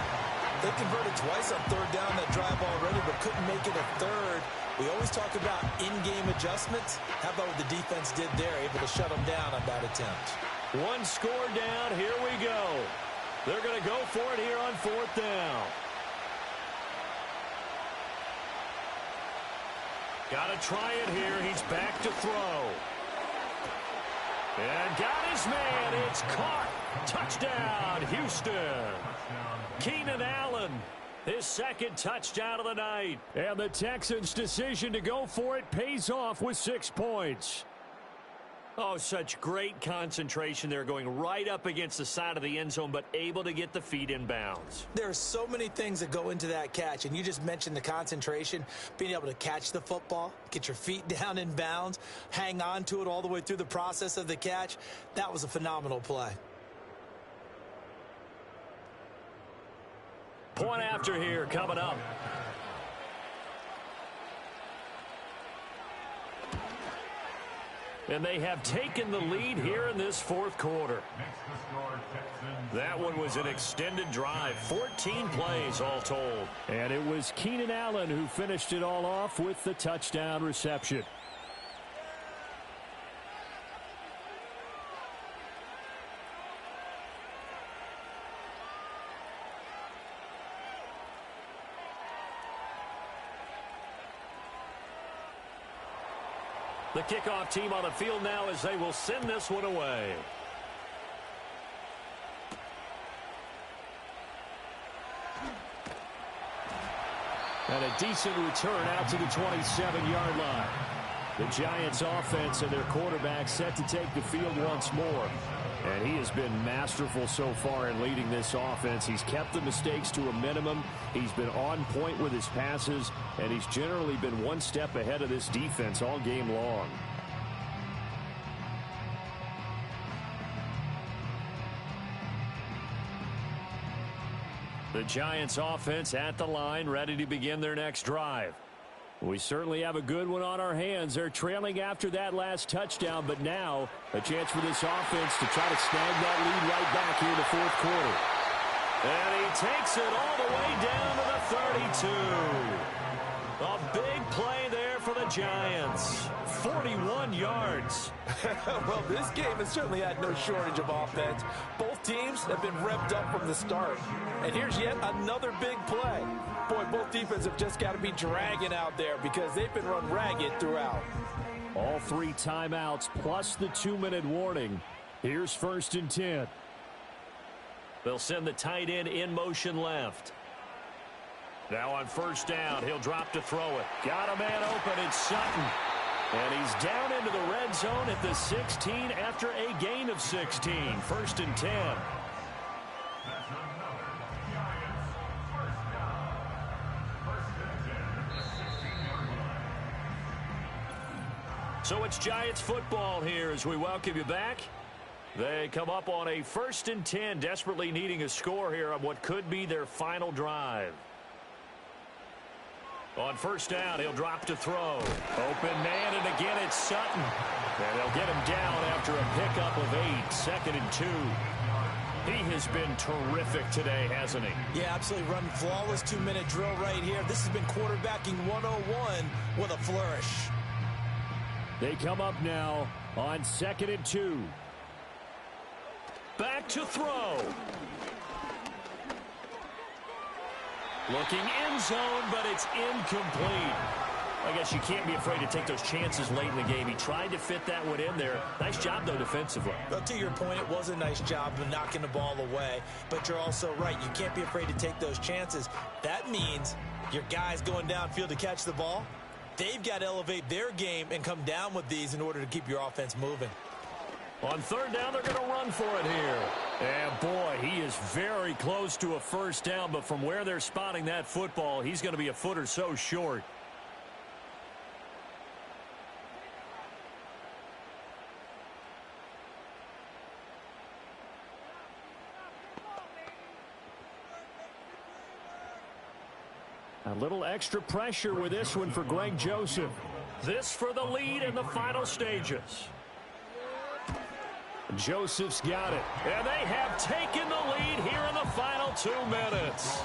D: They converted twice on 3rd down that drive already, but couldn't make it a 3rd. We always talk about in-game adjustments. How about what the defense did there, able to shut them down on that attempt?
C: 1 score down. Here we go. They're going to go for it here on 4th down. Got to try it here. He's back to throw. And got his man. It's caught. Touchdown, Houston. Keenan Allen, his 2nd touchdown of the night. And the Texans' decision to go for it pays off with 6 points. Oh, such great concentration there, going right up against the side of the end zone, but able to get the feet in bounds.
D: There are so many things that go into that catch, and you just mentioned the concentration, being able to catch the football, get your feet down in bounds, hang on to it all the way through the process of the catch. That was a phenomenal play.
C: Point after here coming up. And they have taken the lead here in this fourth quarter. That one was an extended drive, 14 plays all told.
E: And it was Keenan Allen who finished it all off with the touchdown reception.
C: The kickoff team on the field now as they will send this one away.
E: And a decent return out to the 27-yard line. The Giants offense and their quarterback set to take the field once more. And he has been masterful so far in leading this offense. He's kept the mistakes to a minimum. He's been on point with his passes. And he's generally been one step ahead of this defense all game long.
C: The Giants offense at the line, ready to begin their next drive.
E: We certainly have a good one on our hands. They're trailing after that last touchdown, but now a chance for this offense to try to snag that lead right back here in the fourth quarter.
C: And he takes it all the way down to the 32. A big play there for the Giants. 41 yards.
D: Well, this game has certainly had no shortage of offense. Both teams have been revved up from the start. And here's yet another big play. Boy, both defenses have just got to be dragging out there because they've been run ragged throughout.
E: All 3 timeouts plus the 2-minute warning. Here's 1st and 10.
C: They'll send the tight end in motion left. Now on 1st down, he'll drop to throw it. Got a man open, it's Sutton. And he's down into the red zone at the 16 after a gain of 16. 1st and 10. So it's Giants football here as we welcome you back. They come up on a 1st and 10, desperately needing a score here on what could be their final drive. On 1st down, he'll drop to throw. Open man, and again it's Sutton. And they'll get him down after a pickup of 8, 2nd and 2. He has been terrific today, hasn't he?
D: Yeah, absolutely. Running flawless 2-minute drill right here. This has been quarterbacking 101 with a flourish.
E: They come up now on 2nd and 2.
C: Back to throw. Looking end zone, but it's incomplete. I guess you can't be afraid to take those chances late in the game. He tried to fit that one in there. Nice job, though, defensively.
D: Well, to your point, it was a nice job of knocking the ball away. But you're also right. You can't be afraid to take those chances. That means your guys going downfield to catch the ball, they've got to elevate their game and come down with these in order to keep your offense moving.
C: On 3rd down, they're going to run for it here.
E: And, boy, he is very close to a 1st down, but from where they're spotting that football, he's going to be a foot or so short. A little extra pressure with this one for Greg Joseph.
C: This for the lead in the final stages.
E: Joseph's got it.
C: And they have taken the lead here in the final 2 minutes.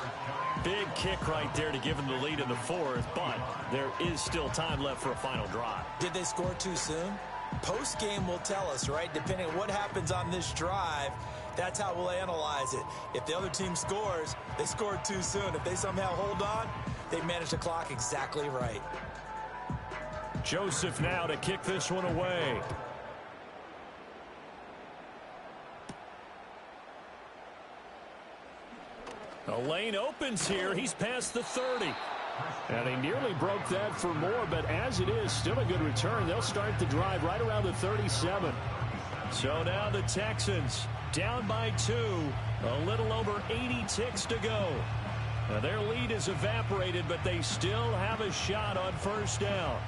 C: Big kick right there to give them the lead in the 4th, but there is still time left for a final drive.
D: Did they score too soon? Post-game will tell us, right? Depending on what happens on this drive, that's how we'll analyze it. If the other team scores, they scored too soon. If they somehow hold on, they manage the clock exactly right.
C: Joseph now to kick this one away.
E: A lane opens here. He's past the 30. And he nearly broke that for more, but as it is, still a good return. They'll start the drive right around the 37.
C: So now the Texans down by 2. A little over 80 ticks to go. Now their lead is evaporated, but they still have a shot on 1st down.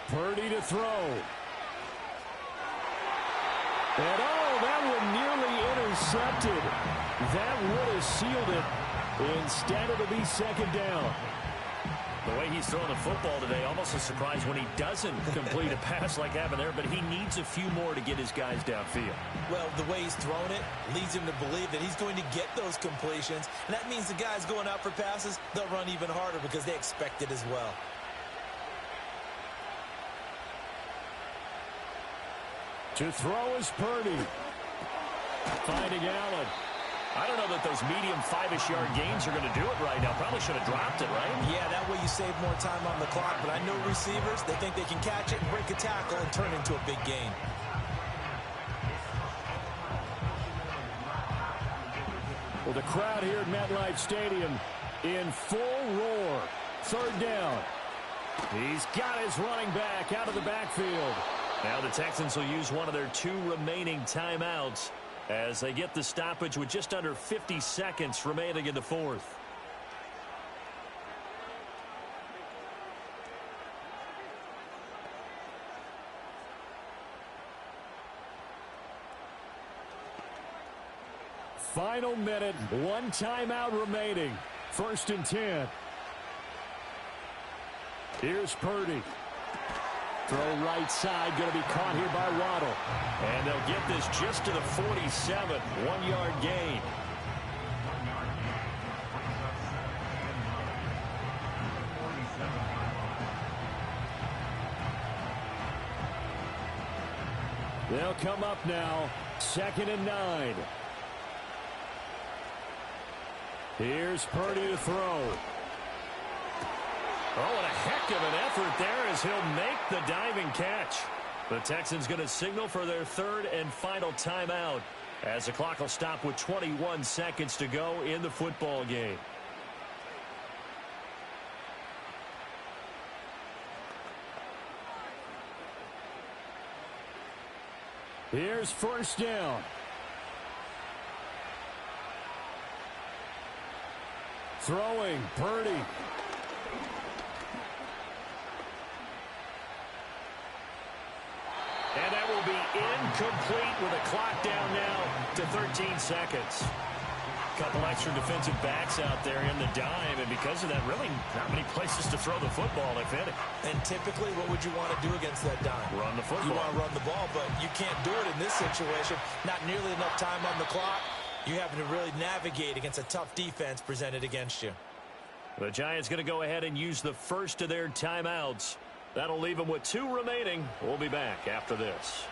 E: Purdy to throw. And oh, that one nearly intercepted. That would have sealed it. Instead, it'll be second down.
C: The way he's throwing the football today, almost a surprise when he doesn't complete a pass like happened there, but he needs a few more to get his guys downfield.
D: Well, the way he's thrown it leads him to believe that he's going to get those completions, and that means the guys going out for passes, they'll run even harder because they expect it as well.
E: To throw is Purdy. Finding Allen.
C: I don't know that those medium 5-ish yard gains are going to do it right now. Probably should have dropped it, right?
D: Yeah, that way you save more time on the clock. But I know receivers, they think they can catch it and break a tackle and turn into a big gain.
E: Well, the crowd here at MetLife Stadium in full roar. Third down. He's got his running back out of the backfield.
C: Now the Texans will use one of their 2 remaining timeouts as they get the stoppage with just under 50 seconds remaining in the fourth.
E: Final minute, 1 timeout remaining. 1st and 10. Here's Purdy. Throw right side, going to be caught here by Waddle.
C: And they'll get this just to the 47, 1-yard gain.
E: They'll come up now, 2nd and 9. Here's Purdy to throw.
C: Oh, and a heck of an effort there as he'll make the diving catch. The Texans going to signal for their 3rd and final timeout as the clock will stop with 21 seconds to go in the football game.
E: Here's 1st down. Throwing, Purdy.
C: And that will be incomplete with a clock down now to 13 seconds. Couple extra defensive backs out there in the dime, and because of that, really not many places to throw the football, if any.
D: And typically, what would you want to do against that dime?
C: Run the football.
D: You want to run the ball, but you can't do it in this situation. Not nearly enough time on the clock. You're having to really navigate against a tough defense presented against you.
C: The Giants going to go ahead and use the first of their timeouts. That'll leave them with 2 remaining. We'll be back after this.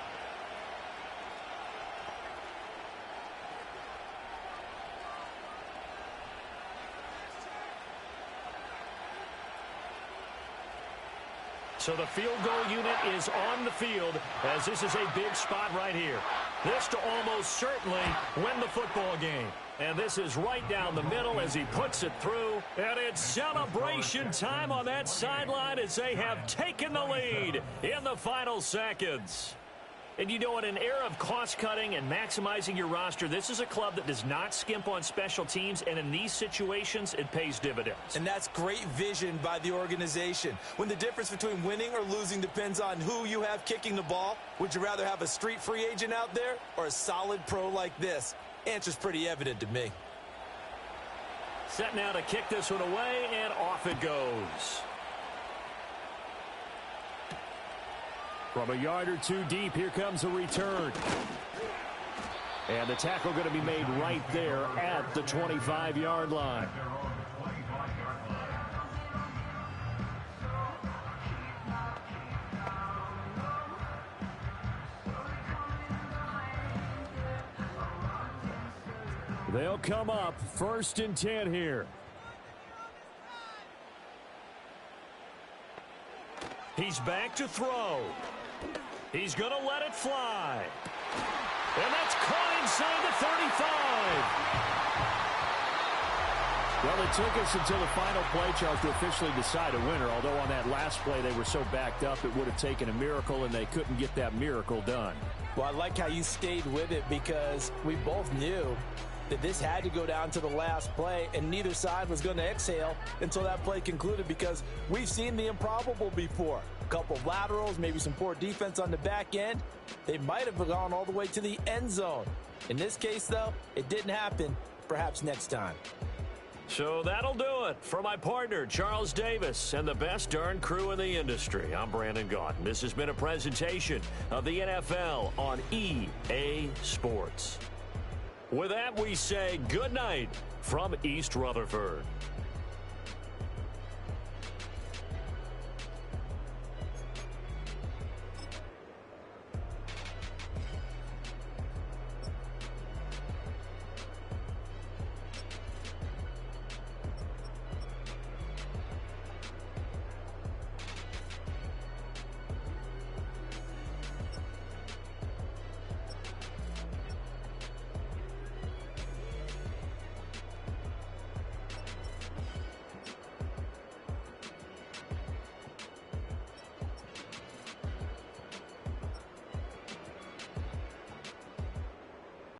C: So the field goal unit is on the field as this is a big spot right here. This to almost certainly win the football game. And this is right down the middle as he puts it through. And it's celebration time on that sideline as they have taken the lead in the final seconds. And you know, in an era of cost-cutting and maximizing your roster, this is a club that does not skimp on special teams, and in these situations, it pays dividends.
D: And that's great vision by the organization. When the difference between winning or losing depends on who you have kicking the ball, would you rather have a street free agent out there or a solid pro like this? Answer's pretty evident to me.
C: Set now to kick this one away, and off it goes.
E: From a yard or 2 deep, here comes a return. And the tackle going to be made right there at the 25-yard line. They'll come up 1st and 10 here.
C: He's back to throw. He's going to let it fly. And that's caught inside the 35.
E: Well, it took us until the final play, Charles, to officially decide a winner. Although on that last play they were so backed up, it would have taken a miracle, and they couldn't get that miracle done.
D: Well, I like how you stayed with it because we both knew that this had to go down to the last play, and neither side was going to exhale until that play concluded because we've seen the improbable before. A couple of laterals, maybe some poor defense on the back end. They might have gone all the way to the end zone. In this case, though, it didn't happen. Perhaps next time.
C: So that'll do it for my partner, Charles Davis, and the best darn crew in the industry. I'm Brandon Gaudin. This has been a presentation of the NFL on EA Sports. With that, we say good night from East Rutherford.